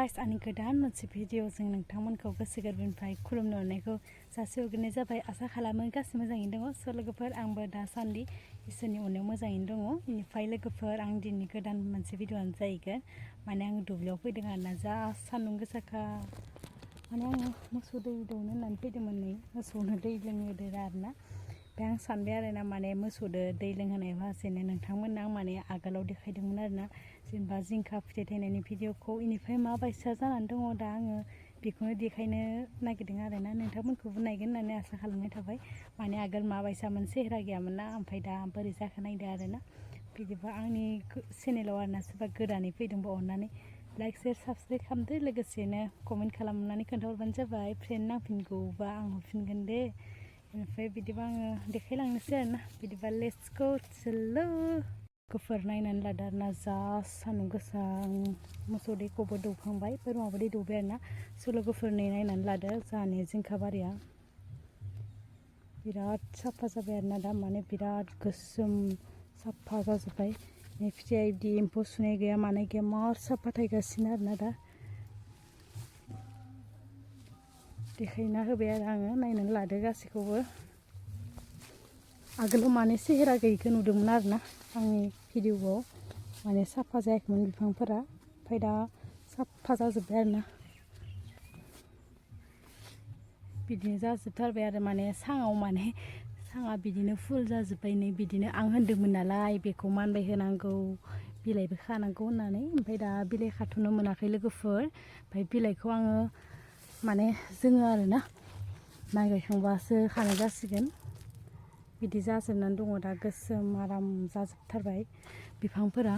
Guys आंनि गोदान मोनसे भिडिअजों नोंथांमोनखौ गोसो गोरबोनिफ्राय खुलुमनो हरनायखौ जासिहरग्रोनाय जाबाय। आसा खालामो गासिबो मोजाङैनो दङ। स' लोगोफोर आंबो दासान्दि इसोरनि अननायाव मोजाङैनो दङ। बेनिफ्राय लोगोफोर आं दिनै गोदान मोनसे भिडिअआनो जाहैगोन माने आं दुब्लियाव फैदों आरोना जा सान्दुं गोसाखा माने आङो मोसौ दै दौनो होननानै फैदोंमोन। नै मोसौनो दै लोंहोदो आरोना ओमफ्राय आं सानबाय आरोना माने मोसौदो दै लोंहोनाय भासेनो नोंथांमोननो आं माने आगोलाव देखायदोंमोन आरोना जेनेबा जिंखा फिथाइ थायनायनि भिडिअखौ इनिफ्राय माबायसा जानानै दङ दा आङो बेखौनो देखायनो नागिरदों आरोना नोंथांमोनखौबो नायगोन होननानै आसा खालामनाय थाबाय। माने आगोल माबायसामोन सेहेरा गैयामोन ना ओमफ्राय दा बोरै जाखो नायदो आरोना। बिदिबा आंनि चेनेलाव आरोना सोरबा गोदानै फैदोंबा अननानै लाइक शेयार साबसक्राइब खालामदो लोगोसेनो कमेन्ट खालामनानै खोन्थाहरबानो जाबाय। फ्रेन्ड नांफिनगौबा आं हरफिनगोन दे। बेनिफ्राय बिदिबा आङो देखायलांनोसै आरोना बिदिबा लेट्स गो चलो गोफोर नायनानै लादो आरोना जा सान्दुं गोसा मोसौ दैखौबो दौखांबाय बोरमाबो दै दौबाय आरोना सल' गोफोरनै नायनानै लादो जोंहानि जिंखा बारिया बिराद साफा जाबाय आरोना दा माने बिराद गोसोम साफा जाजोब्बाय। नै फिथाइया बिदि एम्फौ सुनाय गैया मानाय गैया मार साफा थायगासिनो आरोना दा देखायना होबाय आरो आङो नायनानै लादो गासैखौबो। आगोलाव माने सेहेरा गैयिखौ नुदोंमोन आरोना आंनि भिडिअआव माने साफा जायाखैमोन बिफांफोरा ओमफ्राय दा साफा जाजोब्बाय आरोना बिदिनो जाजोबथारबाय आरो माने साङाव माने साङा बिदिनो फुल जाजोब्बाय। नै बिदिनो आं होन्दोंमोन नालाय बेखौ मानबाय होनांगौ बिलाइबो खानांगौ होननानै ओमफ्राय दा बिलाइ खाथ'नो मोनाखै लोगोफोर। ओमफ्राय बिलाइखौ आङो माने जोङो आरोना माइ गायखांबासो खानाय जासिगोन। बिदि जाजोबनानै दङ दा गोसोम आराम जाजोबथारबाय बिफांफोरा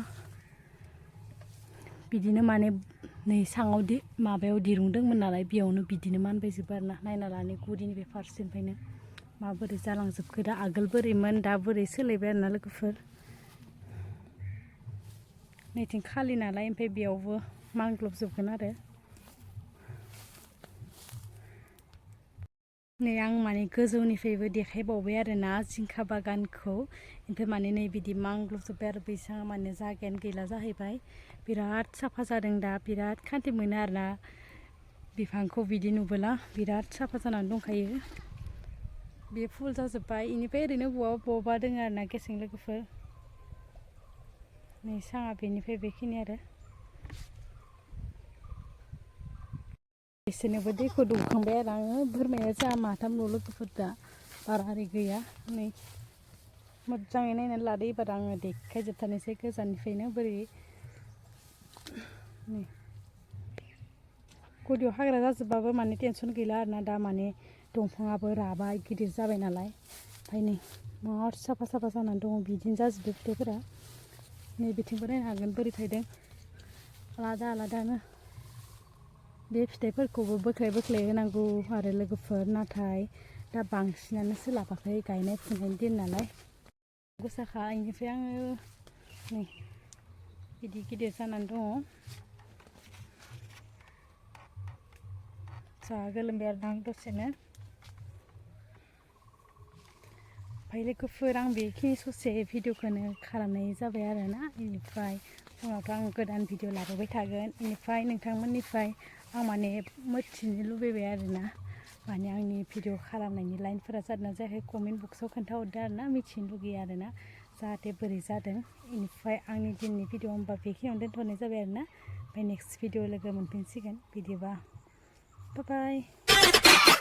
बिदिनो माने नै साङाव माबायाव दिरुंदोंमोन नालाय बेयावनो बिदिनो मानबायजोबो आरोना नायना लानाय गुदिनिफ्राय फारसेनिफ्रायनो माबोरै जालांजोबखो दा आगोल बोरैमोन दा बोरै सोलायबाय आरोना लोगोफोर। नैथिं खालि नालाय ओमफ्राय बेयावबो मानग्लबजोबगोन आरो नै आं माने गोजौनिफ्रायबो देखायबावबाय आरोना जिंखा बागानखौ ओमफ्राय माने नै बिदि मानग्लबजोब्बाय आरो बैसाङा माने जायगायानो गैला जाहैबाय। बिराद साफा जादों दा बिराद खान्थि मोनो आरोना बिफांखौ बिदि नुबोला बिराद साफा जानानै दंखायो। बे फुल जाजोब्बाय इनिफ्राय ओरैनो बबा दङ आरोना गेसें लोगोफोर। नै साङा बेनिफ्राय बेखिनि आरो बिसोरनोबो दैखौ दौखांबाय आरो आङो बोरमाया जा माथामल' लोगोफोर दा बारा आरि गैया। नै मोजाङै नायनानै लादो एबार आङो देखायजोबथारनोसै गोजाननिफ्रायनो बोरै नै गुदियाव हाग्रा जाजोबबाबो माने टेनसन गैला आरोना दा माने दंफाङाबो राबाय गिदिर जाबाय नालाय ओमफ्राय नै मार साफा साफा जानानै दङ बिदिनो जाजोबदो फिथाइफोरा। नै बिथिंबो नायनो हागोन बोरै थायदों आलादा आलादानो। बे फिथाइफोरखौबो बोख्लाय होनांगौ आरो लोगोफोर नाथाय दा बांसिनानो सोलाबाखै गायनाय फुनायनि दिन नालाय गोसाखा। इनिफ्राय आङो नै बिदि गिदिर जानानै दङ जा गोलोमबाय आरो आं दसेनो। ओमफ्राय लोगोफोर आं बेखिनि ससे भिडिअखौनो खालामनाय जाबाय आरोना बेनिफ्राय उनावथ' आं गोदान भिडिअ लाबोबाय थागोन। बेनिफ्राय नोंथांमोननिफ्राय आं माने मिथिनो लुबैबाय आरोना माने आंनि भिडिअ खालामनायनि लाइनफोरा जादोंना जायाखै कमेन्ट बक्सआव खोन्थाहरदो आरोना मिथिनो लुगैयो आरोना जाहाथे बोरै जादों। बेनिफ्राय आंनि दिननि भिडिअ होमबा बेखिनियावनो दोनथ'नाय जाबाय आरोना ओमफ्राय नेक्स्ट भिडिअ लोगो मोनफिनसिगोन बिदिबा बाय बाय।